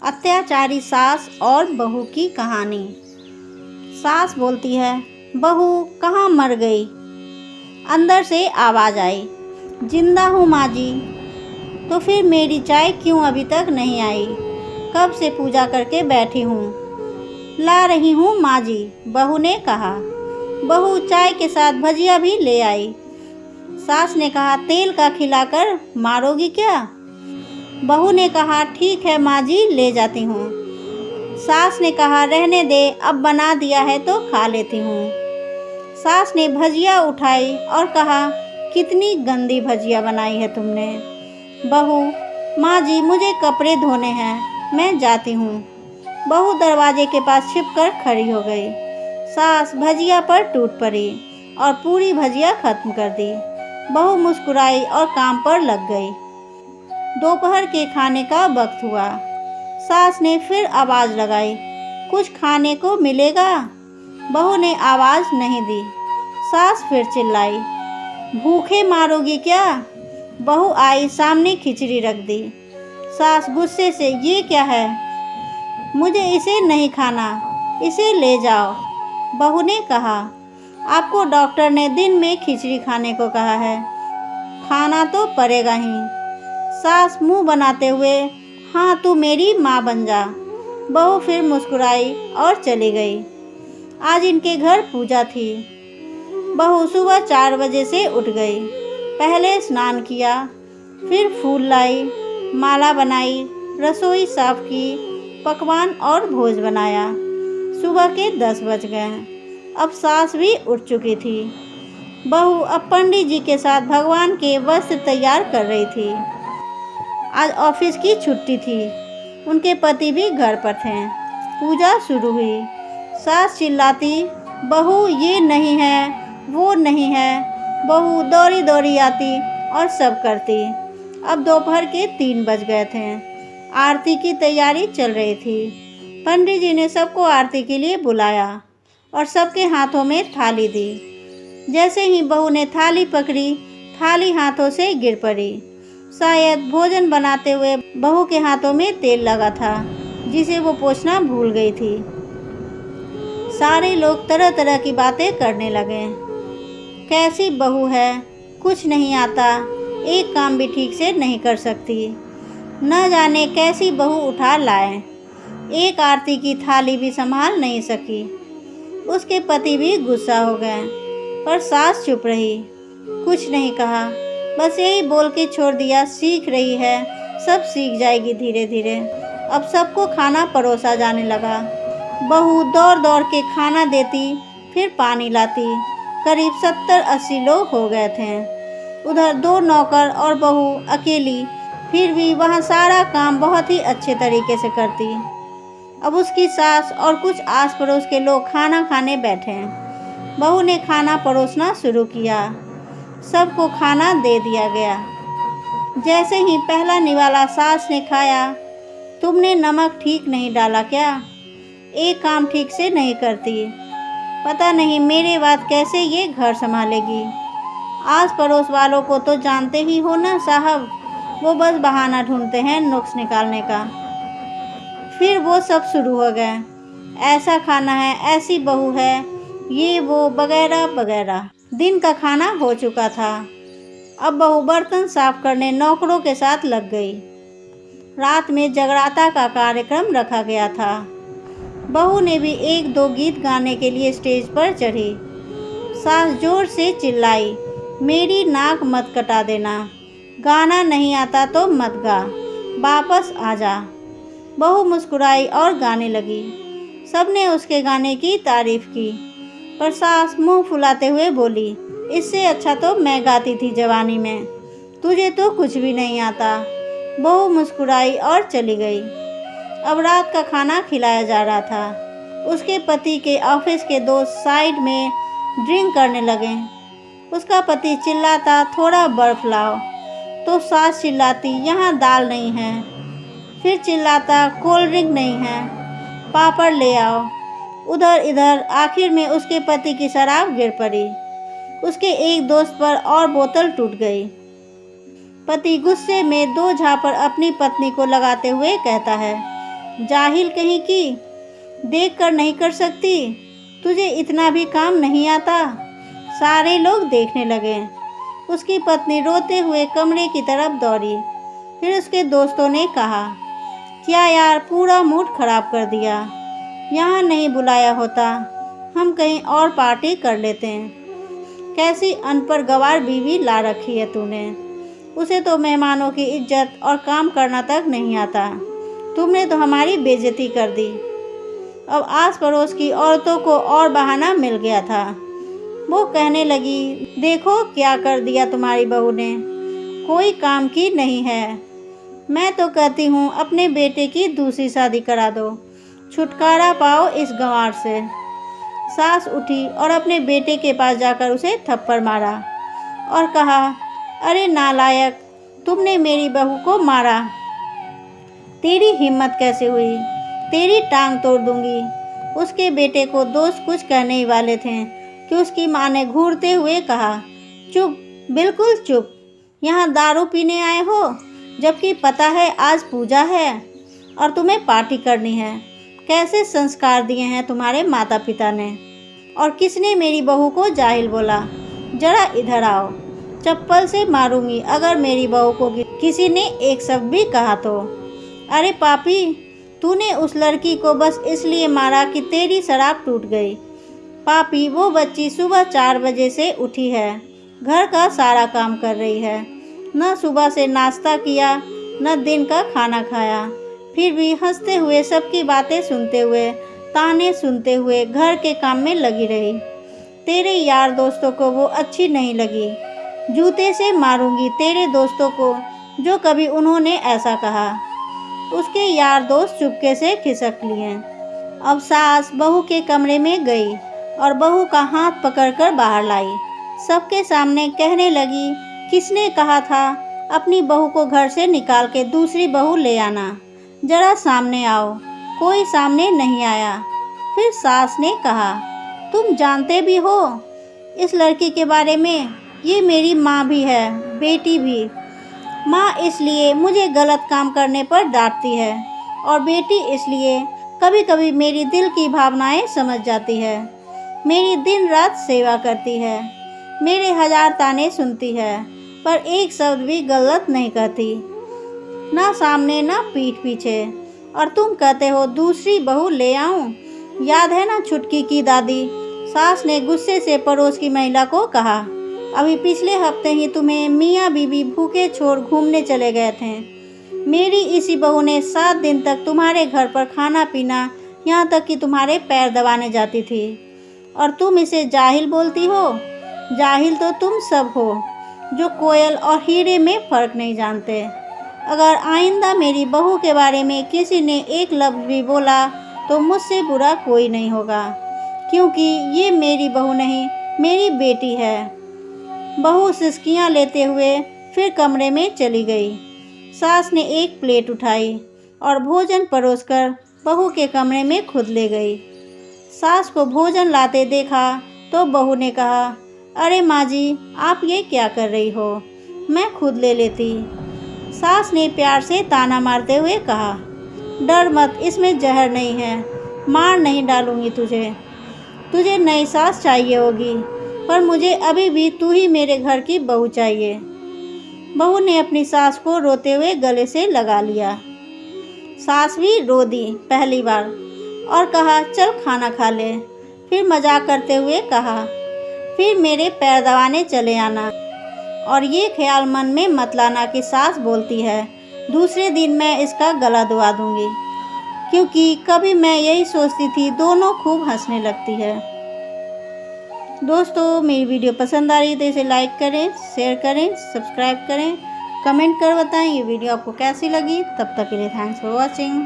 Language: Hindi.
अत्याचारी सास और बहू की कहानी। सास बोलती है, बहू कहाँ मर गई। अंदर से आवाज़ आई, जिंदा हूँ माँ जी। तो फिर मेरी चाय क्यों अभी तक नहीं आई? कब से पूजा करके बैठी हूँ। ला रही हूँ माँ जी, बहू ने कहा। बहू चाय के साथ भजिया भी ले आई। सास ने कहा, तेल का खिलाकर मारोगी क्या? बहू ने कहा, ठीक है माँ जी, ले जाती हूँ। सास ने कहा, रहने दे, अब बना दिया है तो खा लेती हूँ। सास ने भजिया उठाई और कहा, कितनी गंदी भजिया बनाई है तुमने। बहू, माँ जी मुझे कपड़े धोने हैं, मैं जाती हूँ। बहू दरवाजे के पास छिपकर खड़ी हो गई। सास भजिया पर टूट पड़ी और पूरी भजिया खत्म कर दी। बहू मुस्कुराई और काम पर लग गई। दोपहर के खाने का वक्त हुआ। सास ने फिर आवाज़ लगाई, कुछ खाने को मिलेगा? बहू ने आवाज़ नहीं दी। सास फिर चिल्लाई, भूखे मारोगी क्या? बहू आई, सामने खिचड़ी रख दी। सास गुस्से से, ये क्या है? मुझे इसे नहीं खाना, इसे ले जाओ। बहू ने कहा, आपको डॉक्टर ने दिन में खिचड़ी खाने को कहा है, खाना तो पड़ेगा ही। सास मुंह बनाते हुए, हाँ तू मेरी माँ बन जा। बहू फिर मुस्कुराई और चली गई। आज इनके घर पूजा थी। बहू सुबह 4 बजे से उठ गई। पहले स्नान किया, फिर फूल लाई, माला बनाई, रसोई साफ की, पकवान और भोज बनाया। सुबह के 10 बज गए। अब सास भी उठ चुकी थी। बहू अब पंडित जी के साथ भगवान के वस्त्र तैयार कर रही थी। आज ऑफिस की छुट्टी थी। उनके पति भी घर पर थे। पूजा शुरू हुई। सास चिल्लाती, बहू ये नहीं है, वो नहीं है। बहू दौड़ी दौड़ी आती और सब करती। अब दोपहर के 3 बज गए थे। आरती की तैयारी चल रही थी। पंडित जी ने सबको आरती के लिए बुलाया और सबके हाथों में थाली दी। जैसे ही बहू ने थाली पकड़ी, थाली हाथों से गिर पड़ी। शायद भोजन बनाते हुए बहू के हाथों में तेल लगा था, जिसे वो पोंछना भूल गई थी। सारे लोग तरह तरह की बातें करने लगे। कैसी बहू है, कुछ नहीं आता, एक काम भी ठीक से नहीं कर सकती। न जाने कैसी बहू उठा लाए, एक आरती की थाली भी संभाल नहीं सकी। उसके पति भी गुस्सा हो गए, पर सास चुप रही, कुछ नहीं कहा, बस यही बोल के छोड़ दिया, सीख रही है, सब सीख जाएगी धीरे धीरे। अब सबको खाना परोसा जाने लगा। बहू दौड़ दौड़ के खाना देती, फिर पानी लाती। करीब 70-80 लोग हो गए थे। उधर 2 नौकर और बहू अकेली, फिर भी वहाँ सारा काम बहुत ही अच्छे तरीके से करती। अब उसकी सास और कुछ आस पड़ोस के लोग खाना खाने बैठे। बहू ने खाना परोसना शुरू किया। सबको खाना दे दिया गया। जैसे ही पहला निवाला सास ने खाया, तुमने नमक ठीक नहीं डाला क्या? एक काम ठीक से नहीं करती, पता नहीं मेरे बाद कैसे ये घर संभालेगी। आस पड़ोस वालों को तो जानते ही हो ना साहब, वो बस बहाना ढूंढते हैं नुक्स निकालने का। फिर वो सब शुरू हो गए, ऐसा खाना है, ऐसी बहू है, ये वो वगैरह वगैरह। दिन का खाना हो चुका था। अब बहू बर्तन साफ करने नौकरों के साथ लग गई। रात में जगराता का कार्यक्रम रखा गया था। बहू ने भी 1-2 गीत गाने के लिए स्टेज पर चढ़ी। सास जोर से चिल्लाई, मेरी नाक मत कटा देना, गाना नहीं आता तो मत गा, वापस आ जा। बहू मुस्कुराई और गाने लगी। सबने उसके गाने की तारीफ की, पर सास मुंह फुलाते हुए बोली, इससे अच्छा तो मैं गाती थी जवानी में, तुझे तो कुछ भी नहीं आता। बहू मुस्कुराई और चली गई। अब रात का खाना खिलाया जा रहा था। उसके पति के ऑफिस के दोस्त साइड में ड्रिंक करने लगे। उसका पति चिल्लाता, थोड़ा बर्फ लाओ, तो सास चिल्लाती, यहाँ दाल नहीं है। फिर चिल्लाता, कोल्ड ड्रिंक नहीं है, पापड़ ले आओ। उधर इधर आखिर में उसके पति की शराब गिर पड़ी। उसके एक दोस्त पर और बोतल टूट गई। पति गुस्से में 2 झापड़ अपनी पत्नी को लगाते हुए कहता है, जाहिल कहीं की, देख कर नहीं कर सकती, तुझे इतना भी काम नहीं आता। सारे लोग देखने लगे। उसकी पत्नी रोते हुए कमरे की तरफ दौड़ी। फिर उसके दोस्तों ने कहा, क्या यार, पूरा मूड खराब कर दिया। यहाँ नहीं बुलाया होता, हम कहीं और पार्टी कर लेते हैं। कैसी अनपढ़ गवार बीवी ला रखी है तूने। उसे तो मेहमानों की इज्जत और काम करना तक नहीं आता। तुमने तो हमारी बेइज्जती कर दी। अब आस पड़ोस की औरतों को और बहाना मिल गया था। वो कहने लगी, देखो क्या कर दिया तुम्हारी बहू ने, कोई काम की नहीं है। मैं तो कहती हूँ अपने बेटे की दूसरी शादी करा दो, छुटकारा पाओ इस गंवार से। सास उठी और अपने बेटे के पास जाकर उसे थप्पड़ मारा और कहा, अरे नालायक, तुमने मेरी बहू को मारा। तेरी हिम्मत कैसे हुई, तेरी टांग तोड़ दूंगी। उसके बेटे को दोस्त कुछ कहने ही वाले थे कि उसकी माँ ने घूरते हुए कहा, चुप, बिल्कुल चुप। यहाँ दारू पीने आए हो, जबकि पता है आज पूजा है और तुम्हें पार्टी करनी है। कैसे संस्कार दिए हैं तुम्हारे माता पिता ने। और किसने मेरी बहू को जाहिल बोला। जरा इधर आओ, चप्पल से मारूंगी अगर मेरी बहू को किसी ने एक शब्द भी कहा तो। अरे पापी, तूने उस लड़की को बस इसलिए मारा कि तेरी शराब टूट गई। पापी, वो बच्ची सुबह 4 बजे से उठी है, घर का सारा काम कर रही है। न सुबह से नाश्ता किया, न दिन का खाना खाया, फिर भी हंसते हुए, सबकी बातें सुनते हुए, ताने सुनते हुए घर के काम में लगी रही। तेरे यार दोस्तों को वो अच्छी नहीं लगी। जूते से मारूंगी तेरे दोस्तों को जो कभी उन्होंने ऐसा कहा। उसके यार दोस्त चुपके से खिसक लिए। अब सास बहू के कमरे में गई और बहू का हाथ पकड़कर बाहर लाई। सबके सामने कहने लगी, किसने कहा था अपनी बहू को घर से निकाल के दूसरी बहू ले आना। जरा सामने आओ। कोई सामने नहीं आया। फिर सास ने कहा, तुम जानते भी हो इस लड़की के बारे में। ये मेरी माँ भी है, बेटी भी। माँ इसलिए मुझे गलत काम करने पर डांटती है और बेटी इसलिए कभी कभी मेरी दिल की भावनाएं समझ जाती है। मेरी दिन रात सेवा करती है, मेरे 1000 ताने सुनती है, पर एक शब्द भी गलत नहीं कहती, ना सामने ना पीठ पीछे। और तुम कहते हो दूसरी बहू ले आऊं। याद है ना छुटकी की दादी। सास ने गुस्से से पड़ोस की महिला को कहा, अभी पिछले हफ्ते ही तुम्हें मियाँ बीबी भूखे छोड़ घूमने चले गए थे। मेरी इसी बहू ने 7 दिन तक तुम्हारे घर पर खाना पीना, यहाँ तक कि तुम्हारे पैर दबाने जाती थी। और तुम इसे जाहिल बोलती हो। जाहिल तो तुम सब हो जो कोयल और हीरे में फ़र्क नहीं जानते। अगर आइंदा मेरी बहू के बारे में किसी ने एक लफ्ज़ भी बोला तो मुझसे बुरा कोई नहीं होगा, क्योंकि ये मेरी बहू नहीं, मेरी बेटी है। बहू सिसकियाँ लेते हुए फिर कमरे में चली गई। सास ने एक प्लेट उठाई और भोजन परोसकर बहू के कमरे में खुद ले गई। सास को भोजन लाते देखा तो बहू ने कहा, अरे माँ जी, आप ये क्या कर रही हो, मैं खुद ले लेती। सास ने प्यार से ताना मारते हुए कहा, डर मत, इसमें जहर नहीं है, मार नहीं डालूंगी तुझे। तुझे नई सास चाहिए होगी, पर मुझे अभी भी तू ही मेरे घर की बहू चाहिए। बहू ने अपनी सास को रोते हुए गले से लगा लिया। सास भी रो दी पहली बार और कहा, चल खाना खा ले। फिर मजाक करते हुए कहा, फिर मेरे पैर दबाने चले आना, और ये ख्याल मन में मत लाना कि सास बोलती है दूसरे दिन मैं इसका गला दबा दूंगी, क्योंकि कभी मैं यही सोचती थी। दोनों खूब हंसने लगती है। दोस्तों, मेरी वीडियो पसंद आ रही है तो इसे लाइक करें, शेयर करें, सब्सक्राइब करें, कमेंट कर बताएं ये वीडियो आपको कैसी लगी। तब तक के लिए थैंक्स फॉर वॉचिंग।